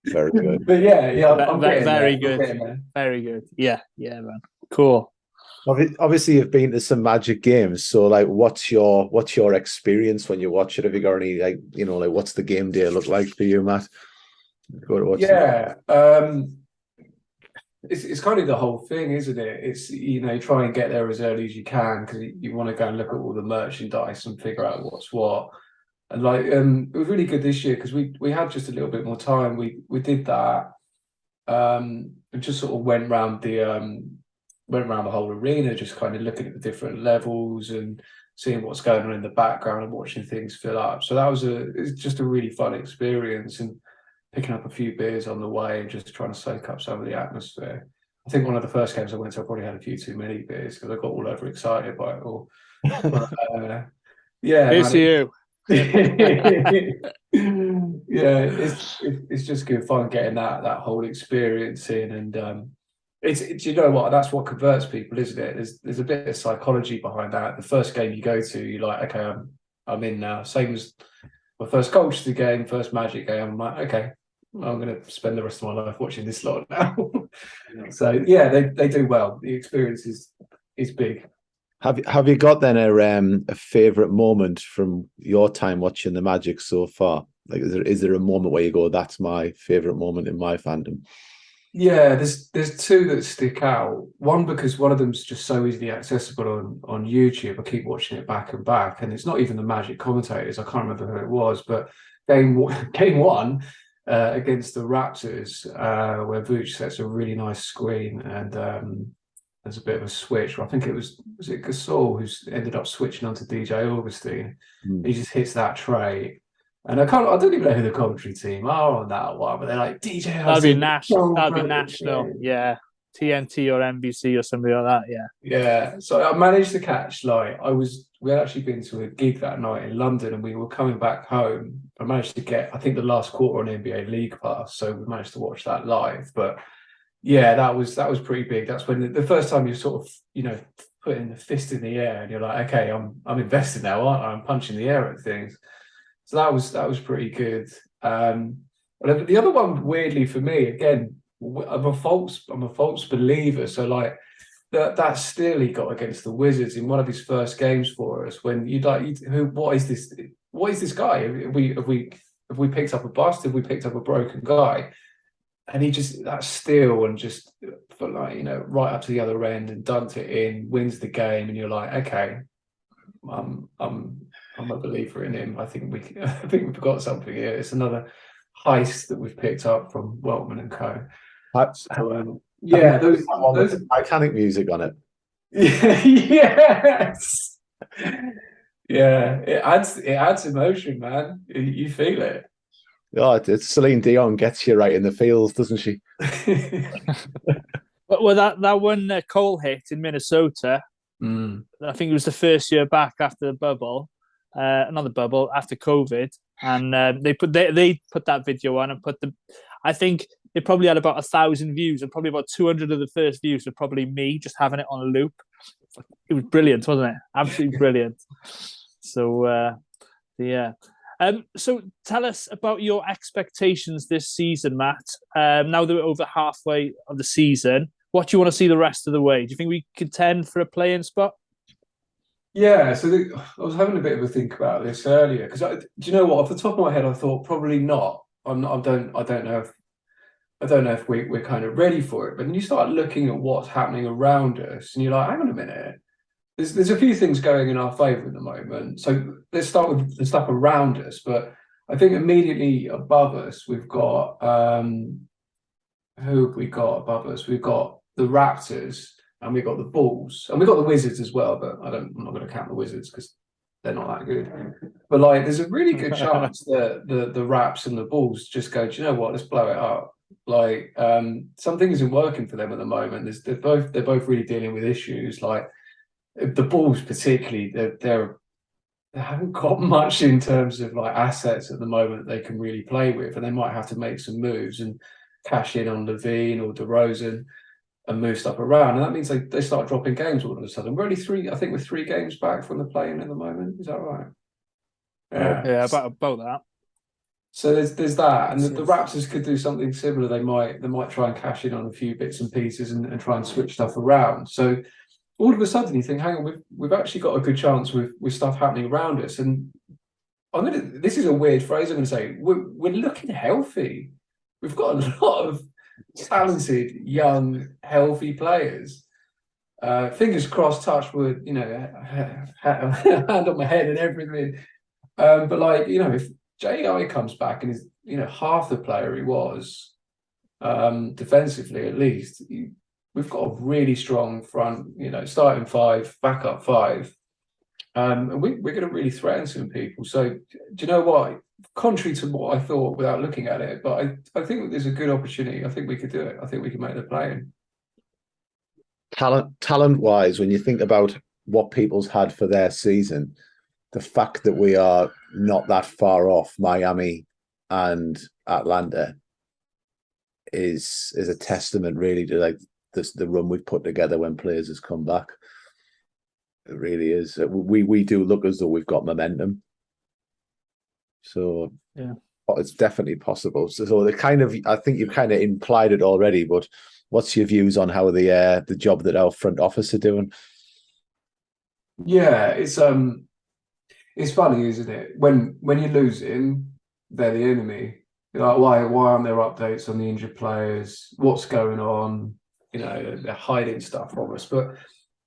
Very good. But yeah, I'm getting very there. good. I'm getting there. Very good. Yeah, man. Cool. Obviously, you've been to some Magic games. So, like, what's your experience when you watch it? Have you got any, like, what's the game day look like for you, Matt? Go to watch Yeah, it's kind of the whole thing, isn't it? It's try and get there as early as you can because you want to go and look at all the merchandise and figure out what's what. And like, it was really good this year because we had just a little bit more time. We did that. And just sort of went around the whole arena, just kind of looking at the different levels and seeing what's going on in the background and watching things fill up. So it's just a really fun experience, and picking up a few beers on the way and just trying to soak up some of the atmosphere. I think one of the first games I went to, I probably had a few too many beers because I got all overexcited by it all. But, yeah, Here's to you. Yeah, it's just good fun getting that whole experience in, and it's you know what, that's what converts people, isn't it? There's a bit of psychology behind that. The first game you go to, you're like, okay, I'm in now. Same as my first Colchester game, first Magic game. I'm like, okay, I'm going to spend the rest of my life watching this lot now. So yeah, they do well. The experience is big. Have you got then a favorite moment from your time watching the Magic so far? Like, is there a moment where you go, that's my favorite moment in my fandom? Yeah, there's two that stick out. One because one of them's just so easily accessible on YouTube. I keep watching it back and back, and it's not even the Magic commentators. I can't remember who it was, but game one against the Raptors, where Vooch sets a really nice screen, and there's a bit of a switch. I think was it Gasol who's ended up switching onto DJ Augustine. He just hits that tray. And I don't even know who the commentary team are on that one, but they're like DJ. That'd be national. Yeah. TNT or NBC or something like that. Yeah. Yeah. So I managed to catch we had actually been to a gig that night in London, and we were coming back home. I managed to get, I think, the last quarter on NBA League Pass, so we managed to watch that live. But yeah, that was pretty big. That's when the first time you sort of putting the fist in the air and you're like, okay, I'm invested now, aren't I? I'm punching the air at things. So that was pretty good. But the other one, weirdly for me, again, I'm a false believer. So like that steal he got against the Wizards in one of his first games for us, when what is this guy? Have we picked up a bust? Have we picked up a broken guy? And he just, that steal and just for right up to the other end and dunked it in, wins the game, and you're like, okay, I'm a believer in him. I think we've got something here. It's another heist that we've picked up from Weltman and Co. So, yeah, those Titanic music on it. Yes. Yeah, it adds emotion, man. You feel it. Oh, it's Celine Dion gets you right in the feels, doesn't she? Well, that one Cole hit in Minnesota. I think it was the first year back after the bubble, not the bubble, after COVID, and they put that video on and I think it probably had about 1,000 views, and probably about 200 of the first views were probably me just having it on a loop. It was brilliant, wasn't it? Absolutely brilliant. So yeah. So tell us about your expectations this season, Matt. Now that we're over halfway of the season, what do you want to see the rest of the way? Do you think we contend for a play-in spot? Yeah, so I was having a bit of a think about this earlier because do you know what? Off the top of my head, I thought probably not. I don't know if we're kind of ready for it. But then you start looking at what's happening around us, and you're like, hang on a minute. There's a few things going in our favour at the moment. So let's start with the stuff around us. But I think immediately above us, we've got who have we got above us? We've got the Raptors, and we've got the Bulls, and we've got the Wizards as well. But I'm not going to count the Wizards because they're not that good. But like, there's a really good chance that the Raps and the Bulls just go, do you know what? Let's blow it up. Like, something isn't working for them at the moment. They're both really dealing with issues. Like the Bulls, particularly, they haven't got much in terms of like assets at the moment that they can really play with, and they might have to make some moves and cash in on Levine or DeRozan and move stuff around, and that means they start dropping games all of a sudden. We're only we're 3 games back from the play-in at the moment. Is that right? Yeah, about that. So there's that, and the Raptors could do something similar. They might try and cash in on a few bits and pieces and try and switch stuff around. So all of a sudden you think, hang on, we've actually got a good chance with stuff happening around us. And this is a weird phrase I'm going to say. We're looking healthy. We've got a lot of talented, young, healthy players. Fingers crossed, touch wood, hand on my head and everything. But like, if JI comes back and is, half the player he was, defensively at least, we've got a really strong front, starting five, backup five. And we're going to really threaten some people. So do you know what? Contrary to what I thought without looking at it, but I think there's a good opportunity. I think we could do it. I think we can make the play. Talent-wise, when you think about what people's had for their season, the fact that we are not that far off Miami and Atlanta is a testament really to like the run we've put together when players has come back. It really is. We do look as though we've got momentum. So yeah, it's definitely possible. So the kind of, I think you've kind of implied it already, but what's your views on how the job that our front office are doing? Yeah, it's funny, isn't it? When you're losing, they're the enemy. You're like, why aren't there updates on the injured players? What's going on? They're hiding stuff from us. But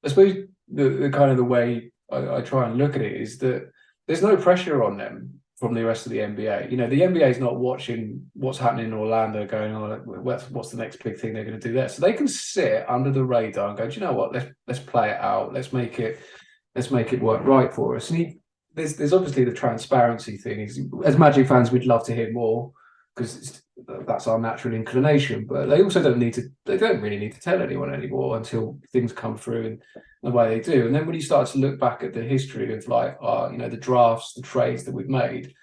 I suppose the kind of the way I try and look at it is that there's no pressure on them from the rest of the NBA. The NBA is not watching what's happening in Orlando, going, oh, what's the next big thing they're going to do there? So they can sit under the radar and go, do you know what? Let's play it out. Let's make it work right for us. And there's obviously the transparency thing. As Magic fans, we'd love to hear more because that's our natural inclination. But they also don't really need to tell anyone anymore until things come through and the way they do. And then when you start to look back at the history of like, the drafts, the trades that we've made,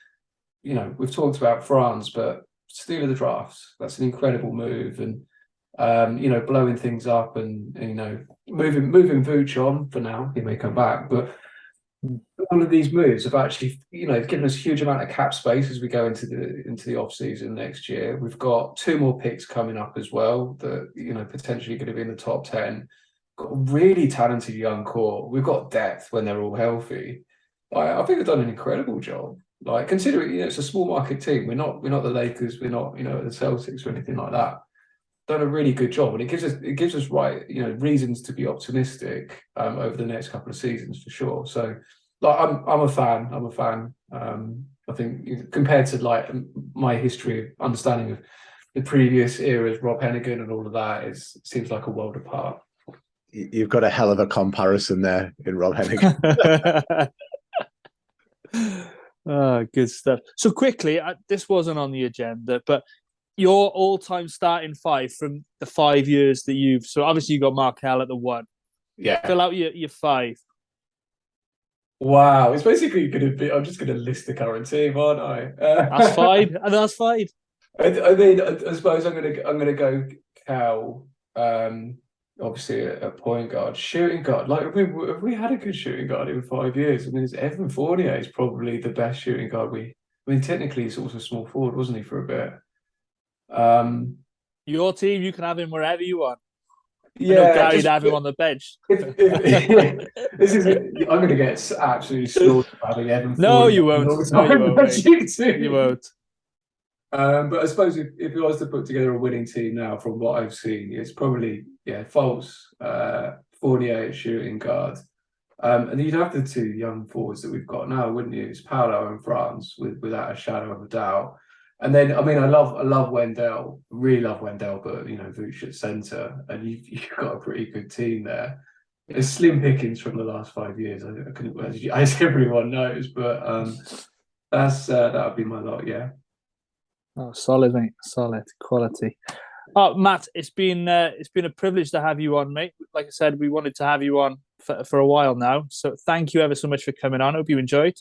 we've talked about France, but steal of the drafts, that's an incredible move. And blowing things up and moving Vooch on for now. He may come back, but all of these moves have actually, given us a huge amount of cap space as we go into the off season next year. We've got 2 more picks coming up as well that potentially going to be in the top 10. Got a really talented young core. We've got depth when they're all healthy. I think they've done an incredible job. Like considering it's a small market team, we're not the Lakers, we're not the Celtics or anything like that. Done a really good job, and it gives us right reasons to be optimistic over the next couple of seasons for sure. So like I'm a fan. I think compared to like my history of understanding of the previous eras, Rob Hennigan and all of that, it seems like a world apart. You've got a hell of a comparison there in Rob Hennigan. Oh, good stuff. So quickly, this wasn't on the agenda, but your all-time starting five from the 5 years that you've... So obviously you got Markel at the 1. Yeah. Fill out your 5. Wow. It's basically going to be... I'm just going to list the current team, aren't I? That's fine. And that's fine. I mean, I suppose I'm going to go Cal. Obviously a point guard, shooting guard. Like have we had a good shooting guard in 5 years? I mean, Evan Fournier is probably the best shooting guard technically he's also small forward, wasn't he, for a bit? Your team, you can have him wherever you want. Yeah, Gary'd have him on the bench. I'm going to get absolutely slaughtered by having Evan. No, you won't. No, you won't. But I suppose if I was to put together a winning team now, from what I've seen, it's probably Fultz, Fournier at shooting guard, and you'd have the 2 young forwards that we've got now, wouldn't you? It's Paolo and France, without a shadow of a doubt. And then, I mean, I love Wendell, really love Wendell, but Vooch at centre, and you've got a pretty good team there. It's slim pickings from the last 5 years, as everyone knows, but that would be my lot, yeah. Oh, solid, mate. Solid quality. Oh, Matt, it's been a privilege to have you on, mate. Like I said, we wanted to have you on for a while now, so thank you ever so much for coming on. Hope you enjoyed.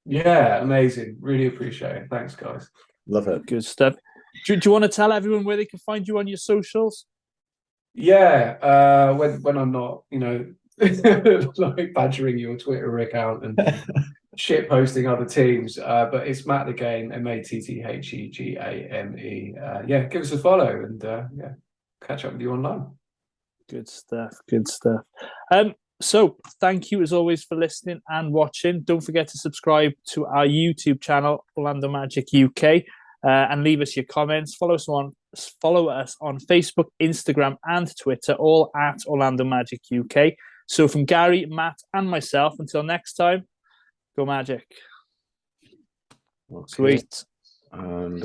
Yeah, amazing. Really appreciate it. Thanks, guys. Love it. Good stuff. Do you want to tell everyone where they can find you on your socials? Yeah, when I'm not, like badgering your Twitter account and shit posting other teams, but it's Matt the Game, MATTHEGAME. Yeah, give us a follow and yeah, catch up with you online. Good stuff. Good stuff. So thank you as always for listening and watching. Don't forget to subscribe to our YouTube channel, Orlando Magic UK, and leave us your comments. Follow us on Facebook, Instagram, and Twitter, all at Orlando Magic UK. So from Gary, Matt, and myself, until next time, go Magic. Okay. Sweet. And